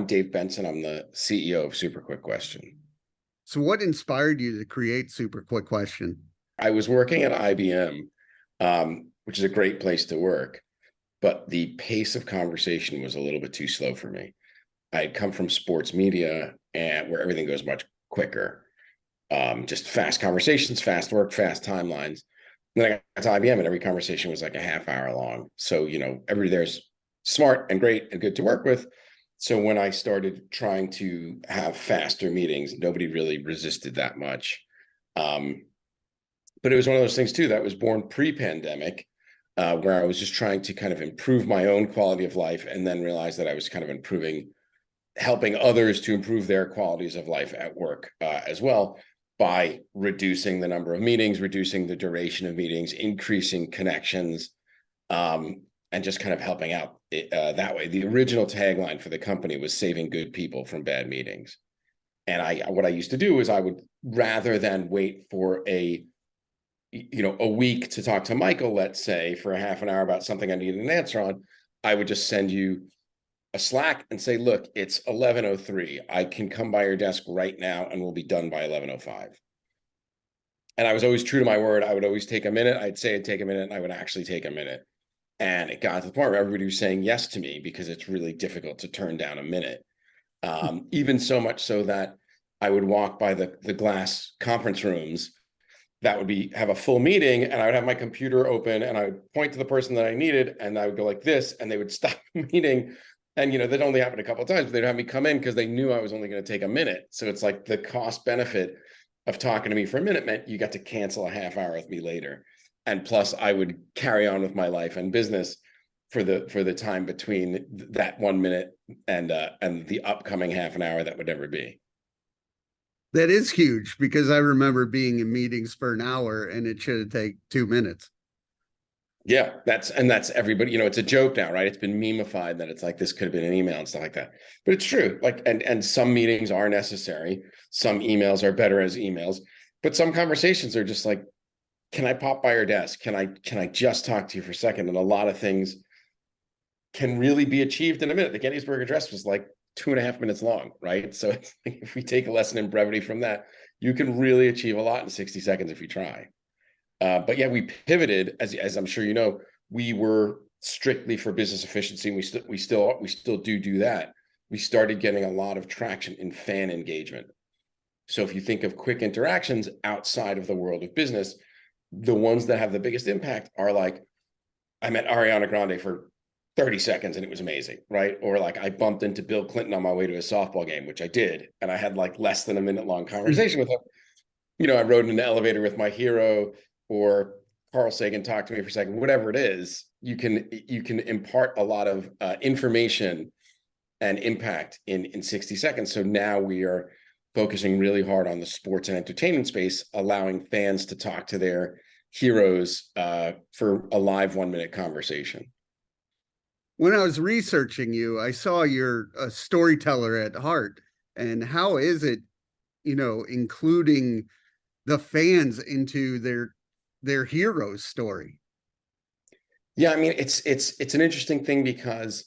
I'm Dave Benson. I'm the CEO of SuperQuickQuestion. So what inspired you to create SuperQuickQuestion? I was working at IBM, which is a great place to work, but the pace of conversation was a little bit too slow for me. I had come from sports media and where everything goes much quicker, just fast conversations, fast work, fast timelines. And then I got to IBM and every conversation was like a half hour long. So, everybody there's smart and great and good to work with. So when I started trying to have faster meetings, nobody really resisted that much. But it was one of those things too that was born pre-pandemic, where I was just trying to kind of improve my own quality of life and then realized that I was kind of helping others to improve their qualities of life at work as well by reducing the number of meetings, reducing the duration of meetings, increasing connections, and just kind of helping out that way. The original tagline for the company was saving good people from bad meetings. And what I used to do is I would, rather than wait for a week to talk to Michael, let's say, for a half an hour about something I needed an answer on, I would just send you a Slack and say, look, it's 11:03. I can come by your desk right now and we'll be done by 11:05. And I was always true to my word. I would always take a minute. I'd say it'd take a minute and I would actually take a minute. And it got to the point where everybody was saying yes to me because it's really difficult to turn down a minute. Even so much so that I would walk by the glass conference rooms that would have a full meeting, and I would have my computer open and I would point to the person that I needed and I would go like this and they would stop the meeting. And, that only happened a couple of times, but they'd have me come in because they knew I was only going to take a minute. So it's like the cost benefit of talking to me for a minute meant you got to cancel a half hour with me later. And plus I would carry on with my life and business for the time between that 1 minute and the upcoming half an hour that would never be. That is huge because I remember being in meetings for an hour and it should take 2 minutes. Yeah, that's everybody, it's a joke now, right? It's been memeified that it's like this could have been an email and stuff like that. But it's true. Like, and some meetings are necessary. Some emails are better as emails, but some conversations are just like, can I pop by your desk? Can I just talk to you for a second? And a lot of things can really be achieved in a minute. The Gettysburg Address was like 2.5 minutes long, right? So it's like, if we take a lesson in brevity from that, you can really achieve a lot in 60 seconds if you try. But yeah, we pivoted, as I'm sure you know, we were strictly for business efficiency, and we still do that. We started getting a lot of traction in fan engagement. So if you think of quick interactions outside of the world of business, the ones that have the biggest impact are like, I met Ariana Grande for 30 seconds and it was amazing, right? Or like I bumped into Bill Clinton on my way to a softball game, which I did, and I had like less than a minute long conversation with him. I rode in an elevator with my hero, or Carl Sagan talked to me for a second, whatever it is. You can impart a lot of information and impact in 60 seconds. So now we are focusing really hard on the sports and entertainment space, allowing fans to talk to their heroes for a live 1 minute conversation. When I was researching you, I saw you're a storyteller at heart. And how is it, including the fans into their hero's story? Yeah, I mean, it's an interesting thing because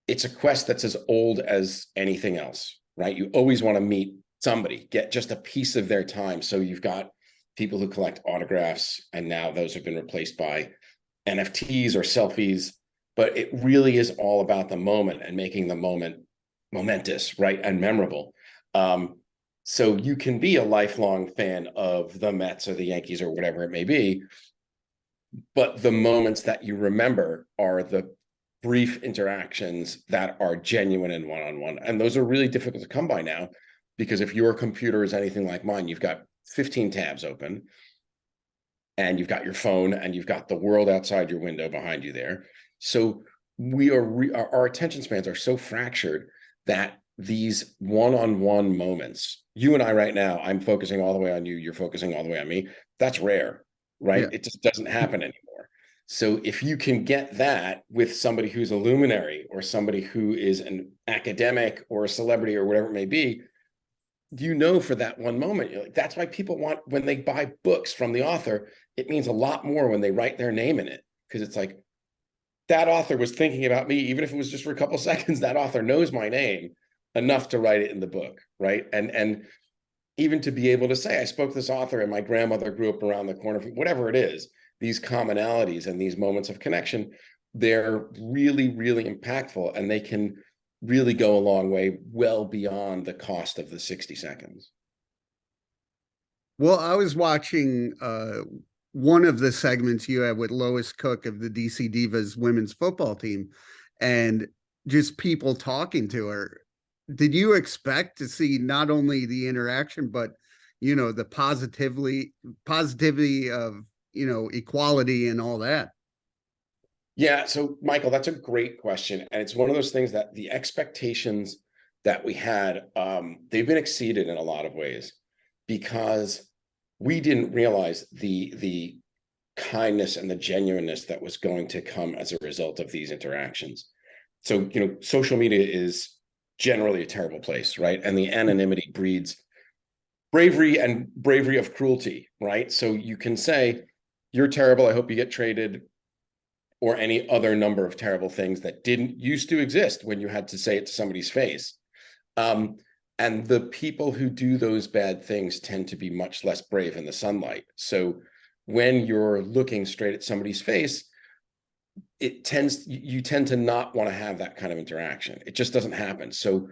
it's a quest that's as old as anything else, right? You always want to meet somebody, get just a piece of their time. So you've got people who collect autographs, and now those have been replaced by NFTs or selfies. But it really is all about the moment and making the moment momentous, right, and memorable. So you can be a lifelong fan of the Mets or the Yankees or whatever it may be, but the moments that you remember are the brief interactions that are genuine and one-on-one. And those are really difficult to come by now, because if your computer is anything like mine, you've got 15 tabs open and you've got your phone and you've got the world outside your window behind you there. So our attention spans are so fractured that these one-on-one moments, you and I right now, I'm focusing all the way on you, you're focusing all the way on me. That's rare, right? Yeah. It just doesn't happen anymore. So if you can get that with somebody who's a luminary or somebody who is an academic or a celebrity or whatever it may be, for that one moment, you're like, that's why people want, when they buy books from the author, it means a lot more when they write their name in it, because it's like, that author was thinking about me, even if it was just for a couple of seconds. That author knows my name enough to write it in the book, right? And even to be able to say, I spoke to this author and my grandmother grew up around the corner, whatever it is, these commonalities and these moments of connection, they're really, really impactful, and they can really go a long way, well beyond the cost of the 60 seconds. Well, I was watching one of the segments you had with Lois Cook of the DC Divas women's football team, and just people talking to her. Did you expect to see not only the interaction, but the positivity of equality and all that? Yeah, so Michael, that's a great question. And it's one of those things that the expectations that we had, they've been exceeded in a lot of ways, because we didn't realize the kindness and the genuineness that was going to come as a result of these interactions. So, social media is generally a terrible place, right? And the anonymity breeds bravery, and bravery of cruelty, right? So you can say, you're terrible, I hope you get traded, or any other number of terrible things that didn't used to exist when you had to say it to somebody's face. And the people who do those bad things tend to be much less brave in the sunlight. So when you're looking straight at somebody's face, you tend to not want to have that kind of interaction. It just doesn't happen. So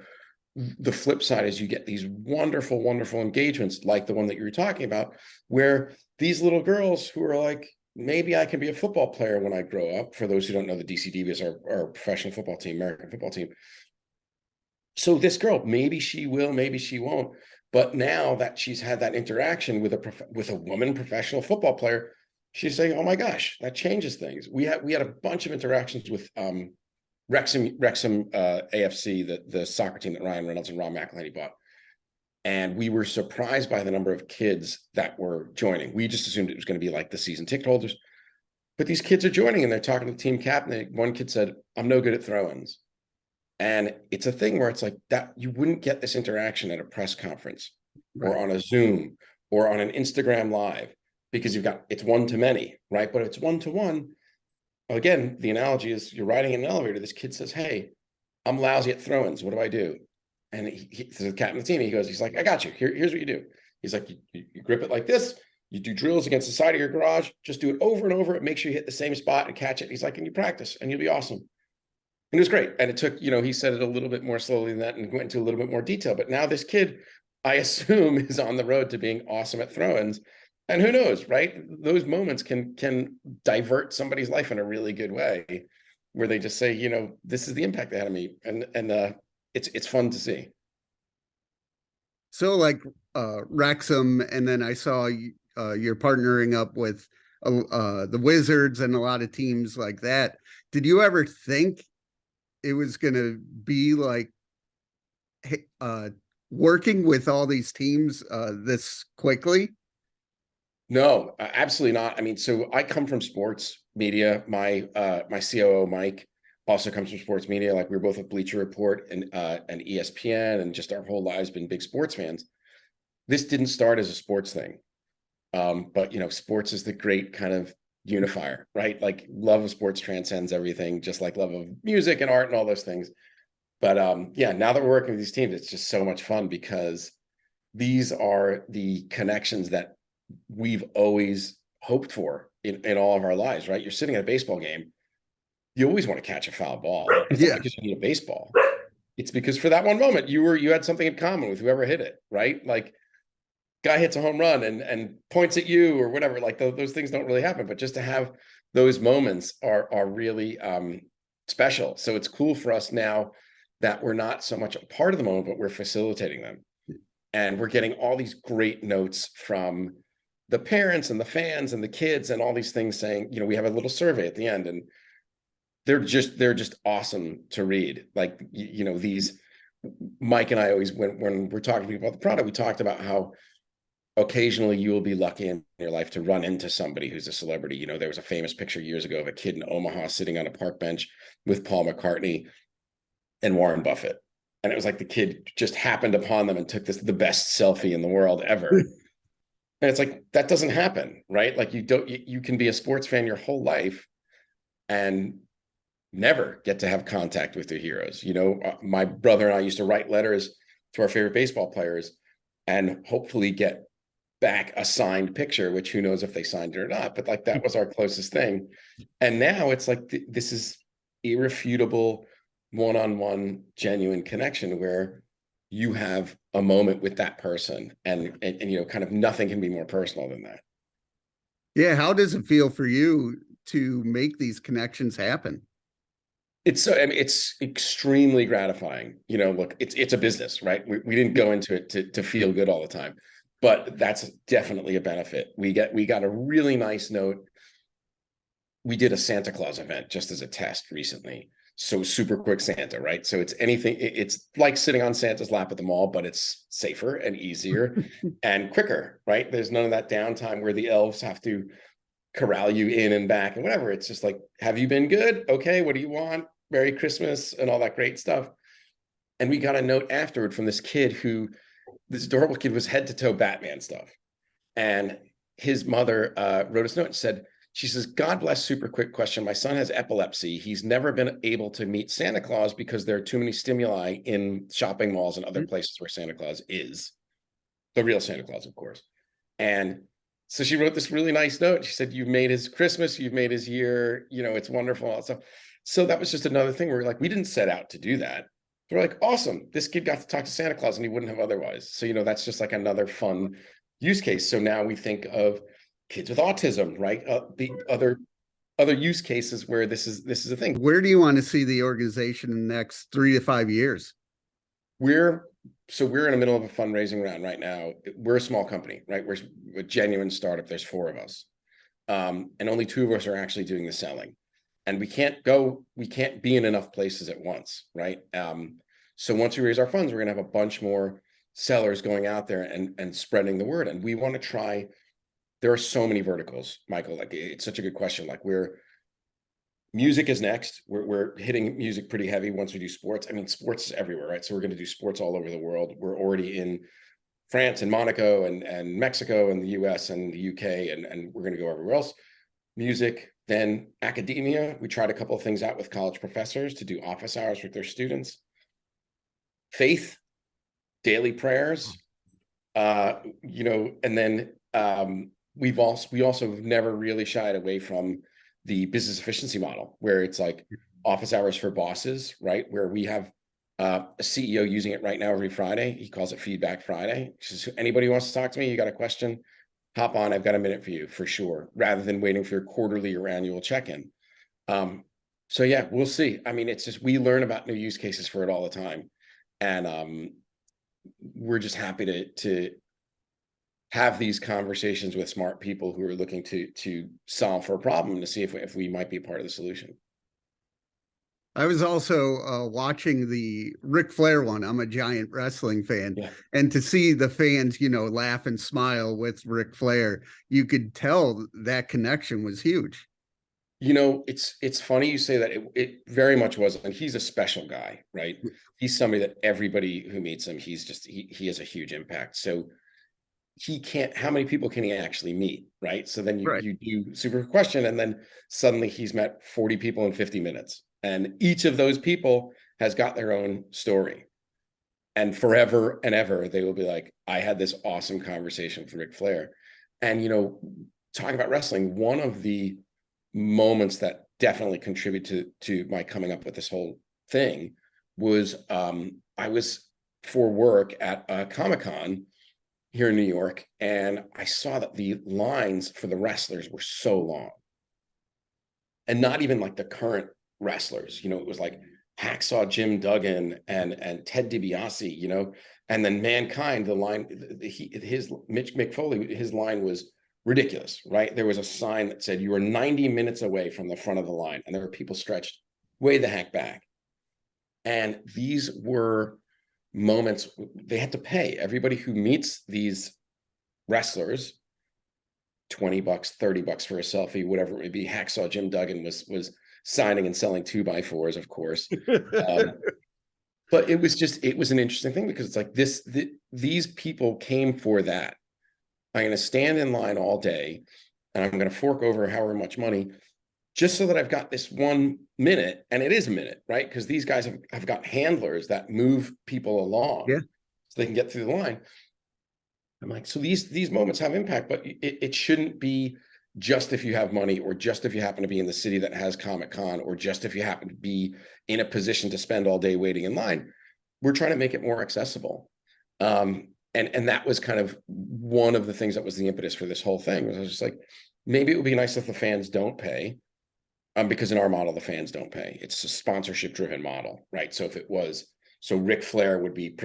the flip side is you get these wonderful, wonderful engagements like the one that you were talking about, where these little girls who are like, maybe I can be a football player when I grow up. For those who don't know, the DC Divas are a professional football team, American football team. So this girl, maybe she will, maybe she won't. But now that she's had that interaction with a woman professional football player, she's saying, "Oh my gosh, that changes things." We had a bunch of interactions with Wrexham AFC, the soccer team that Ryan Reynolds and Ron McElhenney bought. And we were surprised by the number of kids that were joining. We just assumed it was going to be like the season ticket holders. But these kids are joining, and they're talking to the team captain. One kid said, "I'm no good at throw-ins." And it's a thing where it's like that. You wouldn't get this interaction at a press conference, right, or on a Zoom or on an Instagram Live, because it's one-to-many, right? But it's one-to-one. Again, the analogy is you're riding in an elevator. This kid says, "Hey, I'm lousy at throw-ins. What do I do?" And he's the captain of the team. He's like, "I got you. Here's what you do." He's like, you grip it like this. You do drills against the side of your garage. Just do it over and over. It makes sure you hit the same spot and catch it. He's like, and you practice and you'll be awesome. And it was great. And it took, he said it a little bit more slowly than that and went into a little bit more detail. But now this kid, I assume, is on the road to being awesome at throw-ins. And who knows, right? Those moments can divert somebody's life in a really good way, where they just say, this is the impact they had on me. And it's fun to see. So like Wrexham, and then I saw you're partnering up with the Wizards and a lot of teams like that. Did you ever think it was going to be like working with all these teams this quickly? No, absolutely not. I mean, so I come from sports media. My COO, Mike, also comes from sports media. Like, we were both at Bleacher Report and ESPN, and just our whole lives been big sports fans. This didn't start as a sports thing. But sports is the great kind of unifier, right? Like, love of sports transcends everything, just like love of music and art and all those things. But yeah, now that we're working with these teams, it's just so much fun, because these are the connections that we've always hoped for in all of our lives, right? You're sitting at a baseball game, you always want to catch a foul ball. It's not because you need a baseball. It's because for that one moment you had something in common with whoever hit it, right? Like, guy hits a home run and points at you or whatever. Like, those things don't really happen, but just to have those moments are really special. So it's cool for us now that we're not so much a part of the moment, but we're facilitating them. And we're getting all these great notes from the parents and the fans and the kids and all these things saying, we have a little survey at the end, and they're just awesome to read. Like, these, Mike and I always, when we're talking to people about the product, we talked about how occasionally you will be lucky in your life to run into somebody who's a celebrity. There was a famous picture years ago of a kid in Omaha sitting on a park bench with Paul McCartney and Warren Buffett. And it was like the kid just happened upon them and took the best selfie in the world ever. And it's like, that doesn't happen, right? Like, you can be a sports fan your whole life and never get to have contact with their heroes. You know, my brother and I used to write letters to our favorite baseball players and hopefully get back a signed picture, which who knows if they signed it or not, but like that was our closest thing. And now it's like this is irrefutable one-on-one genuine connection where you have a moment with that person, and you know, kind of nothing can be more personal than that. Yeah, how does it feel for you to make these connections happen? It's so, I mean, it's extremely gratifying. You know, look, it's a business, right? We didn't go into it to feel good all the time, but that's definitely a benefit. We got a really nice note. We did a Santa Claus event just as a test recently. So super quick Santa, right? So it's anything, it's like sitting on Santa's lap at the mall, but it's safer and easier and quicker, right? There's none of that downtime where the elves have to corral you in and back and whatever. It's just like, have you been good? Okay, what do you want? Merry Christmas and all that great stuff. And we got a note afterward from this kid who, this adorable kid, was head to toe Batman stuff. And his mother wrote us a note and said, she says, God bless Super Quick Question. My son has epilepsy. He's never been able to meet Santa Claus because there are too many stimuli in shopping malls and other places where Santa Claus is. The real Santa Claus, of course. And so she wrote this really nice note. She said, you've made his Christmas, you've made his year, you know, it's wonderful. All that stuff. So that was just another thing where we're like, we didn't set out to do that. We're like, awesome, this kid got to talk to Santa Claus and he wouldn't have otherwise. So, you know, that's just like another fun use case. So now we think of kids with autism, right? The other use cases where this is a thing. Where do you want to see the organization in the next 3 to 5 years? We're in the middle of a fundraising round right now. We're a small company, right? We're a genuine startup. There's 4 of us. And only 2 of us are actually doing the selling. And we can't be in enough places at once, right? So once we raise our funds, we're gonna have a bunch more sellers going out there and spreading the word. And we want to try, there are so many verticals, Michael, like it's such a good question. Like music is next. We're hitting music pretty heavy once we do sports. I mean, sports is everywhere, right? So we're going to do sports all over the world. We're already in France and Monaco and Mexico and the US and the UK, and we're going to go everywhere else. Music, then academia. We tried a couple of things out with college professors to do office hours with their students. Faith, daily prayers, you know, and then we also have never really shied away from the business efficiency model, where it's like office hours for bosses, right? Where we have a CEO using it right now every Friday. He calls it Feedback Friday. He says, anybody who wants to talk to me, you got a question, hop on, I've got a minute for you, for sure, rather than waiting for your quarterly or annual check-in. So yeah, we'll see. I mean, it's just, we learn about new use cases for it all the time. And we're just happy to have these conversations with smart people who are looking to solve for a problem, to see if we might be a part of the solution. I was also watching the Ric Flair one. I'm a giant wrestling fan. Yeah. And to see the fans, you know, laugh and smile with Ric Flair, you could tell that connection was huge. You know, it's funny you say that. It very much was, and he's a special guy, right? He's somebody that everybody who meets him, he has a huge impact. So he can't, how many people can he actually meet, right? So then you do Super Question, and then suddenly he's met 40 people in 50 minutes. And each of those people has got their own story. And forever and ever, they will be like, I had this awesome conversation with Ric Flair. And, you know, talking about wrestling, one of the moments that definitely contribute to my coming up with this whole thing was I was for work at a Comic-Con here in New York, and I saw that the lines for the wrestlers were so long. And not even like the current wrestlers, you know, it was like Hacksaw Jim Duggan and Ted DiBiase, you know, and then Mankind, the line, Mick Foley, his line was ridiculous, right? There was a sign that said, you are 90 minutes away from the front of the line, and there were people stretched way the heck back. And these were moments they had to pay. Everybody who meets these wrestlers, $20, $30 for a selfie, whatever it may be. Hacksaw Jim Duggan was signing and selling 2x4s, of course. But it was an interesting thing, because it's like these people came for that. I'm going to stand in line all day, and I'm going to fork over however much money just so that I've got this 1 minute, and it is a minute, right? Because these guys have got handlers that move people along Yeah. so they can get through the line. I'm like, so these moments have impact, but it shouldn't be just if you have money, or just if you happen to be in the city that has Comic-Con, or just if you happen to be in a position to spend all day waiting in line. We're trying to make it more accessible. And that was kind of one of the things that was the impetus for this whole thing. Was I was just like, maybe it would be nice if the fans don't pay, because in our model, the fans don't pay. It's a sponsorship driven model, right? So if it was, so Ric Flair would be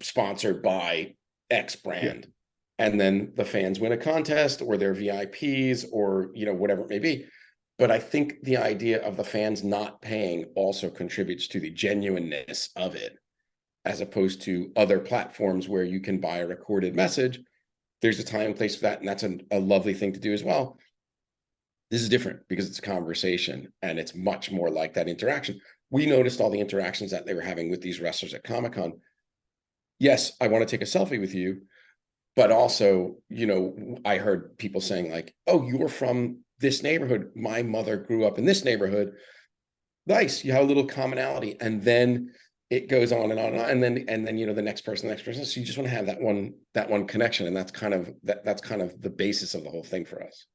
sponsored by X brand, and then the fans win a contest, or they're VIPs, or, you know, whatever it may be. But I think the idea of the fans not paying also contributes to the genuineness of it, as opposed to other platforms where you can buy a recorded message. There's a time and place for that, and that's a lovely thing to do as well. This is different because it's a conversation, and it's much more like that interaction. We noticed all the interactions that they were having with these wrestlers at Comic-Con. Yes, I want to take a selfie with you, but also, you know, I heard people saying like, oh, you're from this neighborhood. My mother grew up in this neighborhood. Nice. You have a little commonality. And then it goes on and on and on. And then, you know, the next person. So you just want to have that one connection. And that's kind of the basis of the whole thing for us.